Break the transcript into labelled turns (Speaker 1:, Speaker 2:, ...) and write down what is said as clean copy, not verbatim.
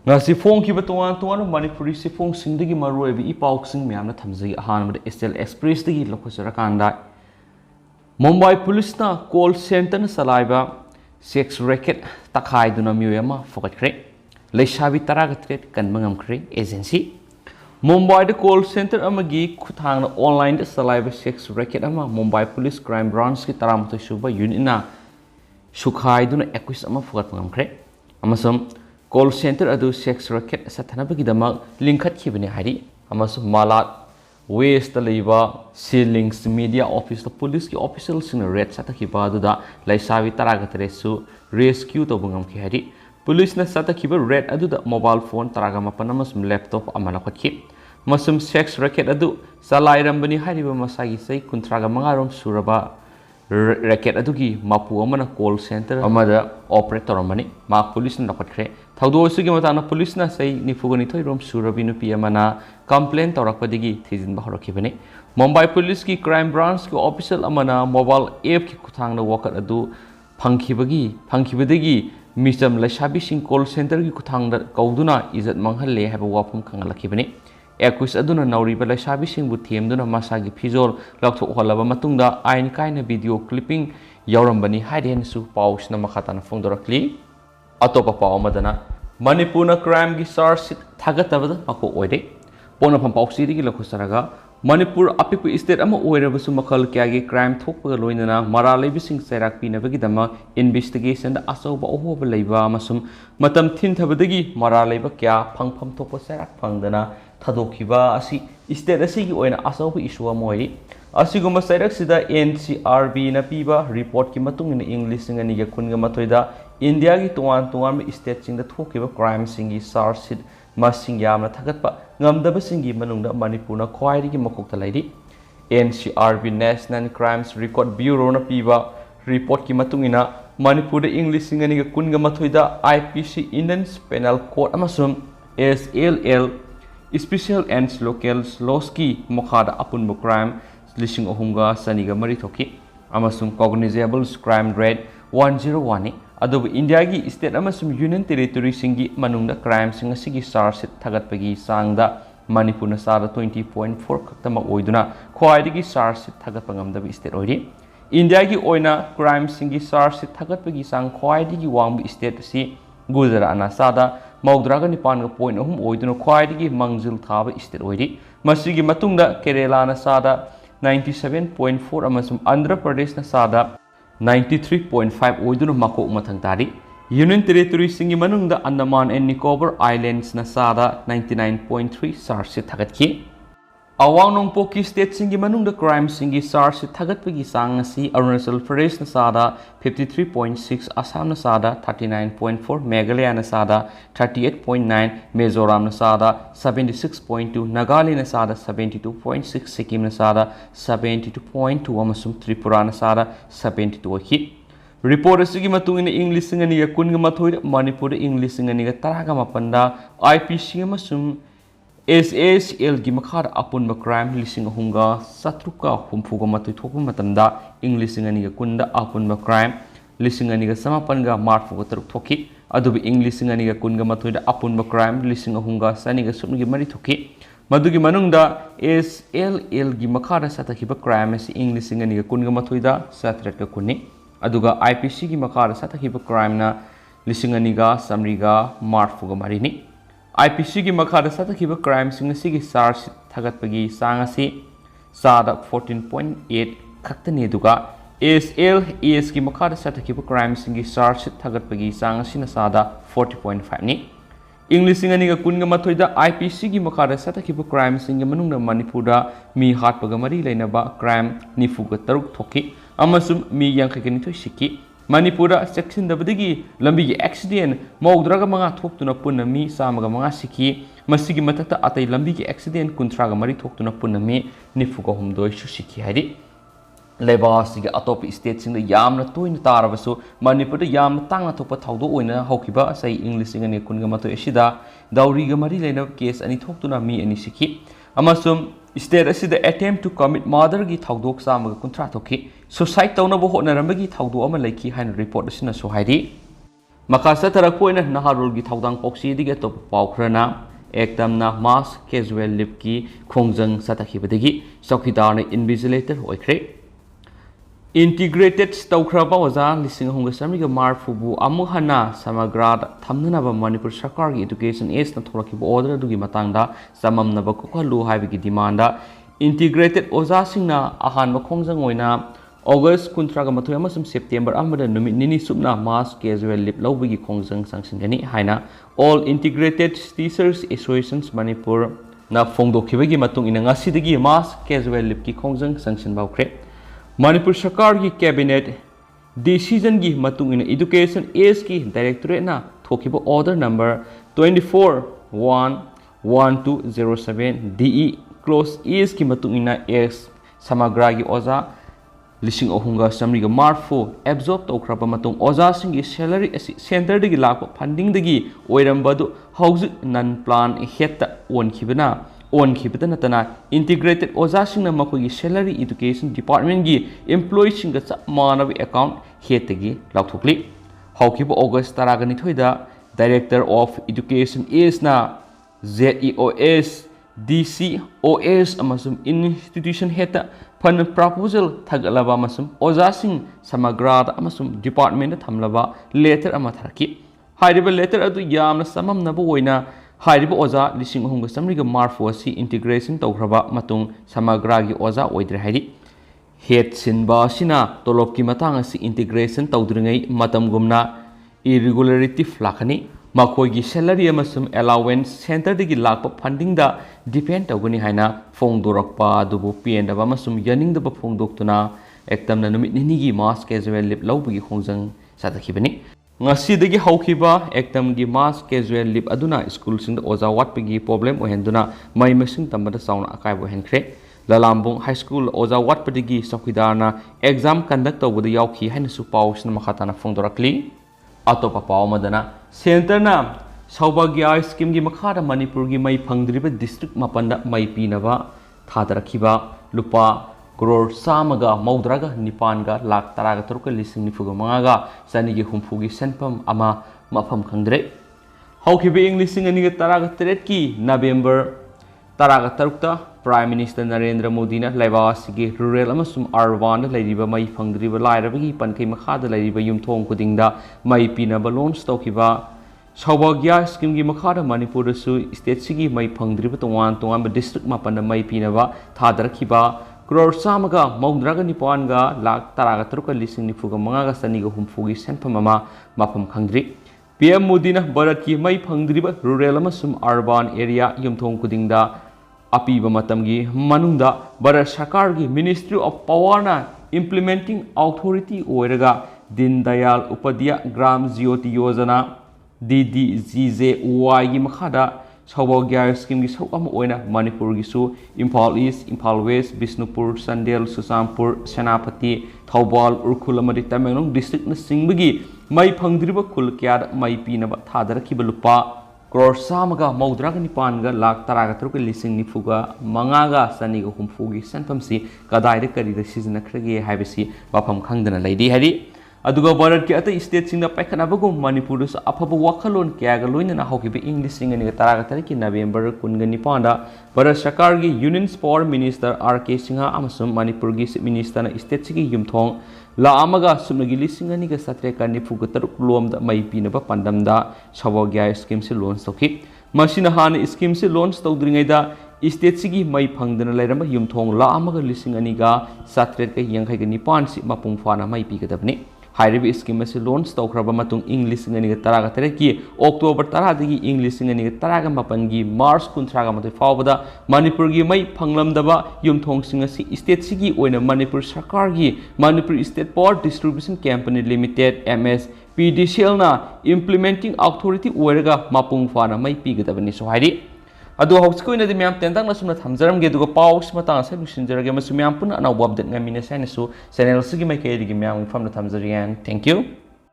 Speaker 1: ngasi phone ki batuan tuan manipuri si phone sing digi maroi bi ipau sing myam na thamjai ahan mad SL Express digi lokhosara kanda Mumbai police na call center na salaiba sex racket takhaiduna miyoi ama fokatkre Laisabi S kan mangamkre agency Mumbai the call center amagi khuthang na online da salaiba sex racket ama Mumbai police crime branch ki taramthoi suba unit na sukhaiduna 21 ama fokat mangamkre amasam call center adu sex racket sathanabagidama linkhat khibani hari amasam malat west leiba ceilings media office police ki officials in red satakhiba aduda Laisabi S su rescue to bungam ki hari police na satakhiba red aduda mobile phone taragama panamasum laptop amala khotki masum sex racket adu salairambani hariba masagi sei kuntraga mangarom suraba racket adugi mapu amana call center amada operator amani ma police na rakhre thaudo sugi matana police na sei nifugani thoirom surabi nupi amana complaint torakpadigi thijin bahorokibani Mumbai police ki crime branch ki official amana mobile app ki kuthang na wakat adu phangkhibadagi misam Laisabi sing call center ki kuthang da kauduna izat manghalle haba wafum khangalakibani Equis aduna nauriba Laisabi singbu thiemduna masagi Phijol lakthok holaba matungda ain kaina video clipping yaurambani haiden su pausna makhatana phongdorakli atopa paw madana Manipurna crime gi charge thagatabada ako oide pona pham pausi digi lokhosaraga Manipur apipu state ama oirabasu makhal kyagi crime thokpaga loinana mara leibising sairak pinabagi dama investigation da asoba ohoba leiba amasum matam thinthabadagi mara leiba kya phangpham thokpa sairak phangdana thadokhiba asi state asigi oina asoba issue amoi asiguma sairak sida NCRB na piba report ki matung in English ngani ga kunga mathoida India gi tuan state sing da thokiba crime singi charge masing yamna thagatpa ngamdaba singi manungda Manipurna khwairi gi makokta laidi NCRB National Crimes Record Bureau na piba report ki matungina Manipur English singani ga kunga mathoida IPC Indian Penal Code amasum SLL Special and Local Laws ki mokhada apunba crime lising ohumga saniga mari thoki amasum cognizable crime rate 101 adobe India gi state amasum union territory singi manungda crime singa sigi charge thagatpagi sangda Manipur na sada 20.4 khaktama oiduna khwaidigi charge thagatpangamda state oidi India gi oina crime singi charge thagatpagi sang khwaidigi wangbi state si Gujarat na sada Maudraga Nipan ga point ohum oiduna khwaidigi mangjil thaba state oidi masigi matungda Kerala na sada 97.4 amasum Andhra Pradesh na sada 93.5 oiduna makok mathang tari Union Territory singi manungda Andaman and Nicobar Islands na sada 99.3 charge thagatki Awang Nongpoki State singi manungda crime singi charge thagatpagi sang asi Arunachal Pradesh na sada 53.6 Assam na sada 39.4 Meghalaya na sada 38.9 Mizoram na sada 76.2 Nagaland na sada 72.6 Sikkim na sada 72.2 amasum Tripura na sada 72 hit Report asigi matungina English ngani ga kunga mathoida Manipur English ngani ga taraga mapanda IPC amasum SASL gi makhar apunba crime lising ahunga satruka humfuga matoi thokpa matamda English ngani ga kunda apunba crime lising ngani ga samapanga marfuga taruk thoki adubi English ngani ga kunga mathoida apunba crime lising ahunga sani ga sumgi mari thoki madugi manungda SLL gi makhara satakhiba crime si English ngani ga kunga mathoida satrat ka kunni aduga IPC gi makhara satakhiba crime na lising ngani ga samriga marfuga marini IPC gi makhada satakhiba crime singa sigi charge thagatpagi sangasi sada 14.8 khaktani duga SLS gi makhada satakhiba crime singi charge thagatpagi sangasi na sada 40.5 ni English singani ga kunga mathoida IPC gi makhada satakhiba crime singa manungna Manipurda mi hatpaga mari leinaba crime nifuga taruk thoki amasum mi yankagani thoi sikki Manipura section dabadigi lambi gi accident maudraga manga thoktuna punna mi samaga manga siki masigi matakta atai lambi gi accident kuntraga mari thoktuna punna mi nifuga humdoi su siki hari lebasigi atop state sing da yamna toina tarabasu Manipura yamna tangna thokpa thaudo oina haukiba sai English ngani kunga mato esida dauri ga mari leina case ani thoktuna mi ani siki amasum state asida attempt to commit murder gi thaudok samaga kuntra thoki suicide tawna bo hotna rambagi thaudo ama laiki hain report asina so haidi Maka satarakpoina naharul gi thaudang poksi dige top paukrana ektamna mass casual lip ki khongjang satakhibadagi chokidar na invigilator oikre integrated staukraba oza lising hunga samriga marfubu amuhana samagrad thamnanaba manipur sarkar gi education ace na thorakiba order dugi matangda samamnaba kokhalu haibigi demanda integrated oza singna ahan khongjang oina August kuntraga mathoy amasum September amada numit nini subna mass casual lip lawbigi khongjang sangsingani haina all integrated teachers associations manipur na phongdokhibagi matung ina ngasidagi mass casual lip ki khongjang sangsin bawkre Manipur Sarkar ki cabinet decision ki matung ina education ace ki directorate na thokiba order number 24/1/1207 DE close ace ki matung ina ace samagra ki oza lising ohunga samriga marfo absorb tokraba matung oza singi salary center dagi lakpa funding dagi oirambadu hauju non plan hetta on khibana on khibata natana integrated oza singna makogi salary education department gi employee singa manabi account hetagi laukthokli haukiba august taragani thoida director of education is na ZEOS DCOS amasum institution heta fund proposal thagalaba amasum oza sing samagrad amasum department thamlaba letter ama tharaki hairiba letter adu yamna samamnaba oina hairiba oza lising hunga samriga marfo si integration tawhraba matung samagra gi oza oidre hairi het sinba sina tolop ki matang asi integration tawdringai matam gumna irregularity flakani makoi gi salary amasum allowance center digi lakpa funding da depend tawgani haina phongdorakpa dubu pn da amasum yaning da phongdoktuna ektamna numit nini gi mass casual lip lawbigi khongjang sadakhibani ngasi dagi hawkhiba ektam gi mass casual lip aduna school sing da oza watpigi problem ohenduna mai masing tambada sauna akai bo henkhre lalambung high school oza watpigi sakhidarna exam conduct tawbuda yawkhi haina su pawsna makhatana phongdorakli atopa paw madana center na saubagya scheme gi makhada manipur gi mai phangdriba district mapanda mai pinaba thadarakhiba lupa crore samaga maudraga nipanga lakh taraga turka lising nifuga mangaga sani gi humfugi senpam ama mafam khangdre hawkhibe english ani ga taraga tret ki November taraga tarukta Prime Minister Narendra Modi na Laisabi rural amasum urban lairiba mai phangdriba lairabagi pankai makhada lairiba yumthong kudingda mai pinaba launch tawkiba saubagya scheme gi makhada Manipur su state sigi mai phangdriba tongan district mapanda mai pinaba thadarakhiba crore samaga maudraga nipanga lakh taraga taruka lising nifuga mangaga saniga humfugi senpham ama mafam khangdri PM Modi na Bharat ki mai phangdriba rural amasum urban area yumthong kudingda apiba matamgi manungda Bharat Sarkar gi Ministry of Power na implementing authority oiraga Din Dayal Upadhyaya Gram Jyoti Yojana DDGJY gi makhada saubagya scheme gi sokam oina Manipur gi su Imphal East Imphal West Bisnupur Sandel Susampur Senapati Thoubal Urkhul amadi Tamenglong district na singbagi mai phangdriba khul kya mai pinaba thadarakhiba lupa crore samaga maudraga nipanga lakh taraga taruka lising nifuga mangaga saniga humfugi senpamsi kadaida karida sizinakhrage haibasi wafam khangdana laidi hari aduga Bharat ki atai state singda paikhanabagum Manipur su aphaba wakhalon kyaga loinana hawkiba English singani taraga tariki November 19 da Bharat Sarkar gi Union Power Minister RK Singha amasum Manipur gi minister na state sigi yumthong la amaga sumnagi lisingani ga satreka nifuga taruk lomda mai pinaba pandamda saubagya scheme se launch tawki masina han scheme se launch tawdringai da state sigi mai phangdana lairamba yumthong la amaga lisingani ga satreka yangai ga nipan si mapung fana mai pigadabni hairibi scheme se launch tawkraba matung English ngani ga taraga tareki October 10 dagi English ngani ga taraga mapan gi March 13 ga matai fawbada Manipur gi mai phanglamdaba yumthong singa si state sigi oina Manipur Sarkar gi Manipur State Power Distribution Company Limited MS PDCL na implementing authority oiraga mapung fana mai pigadabani so hairi adu hausko ina di myam tendang na sumna thamjaram ge duga paus mata sa lusinjara ge masu myam pun ana update ngamina sa su channel sigi mai ke di myam inform na thamjarian thank you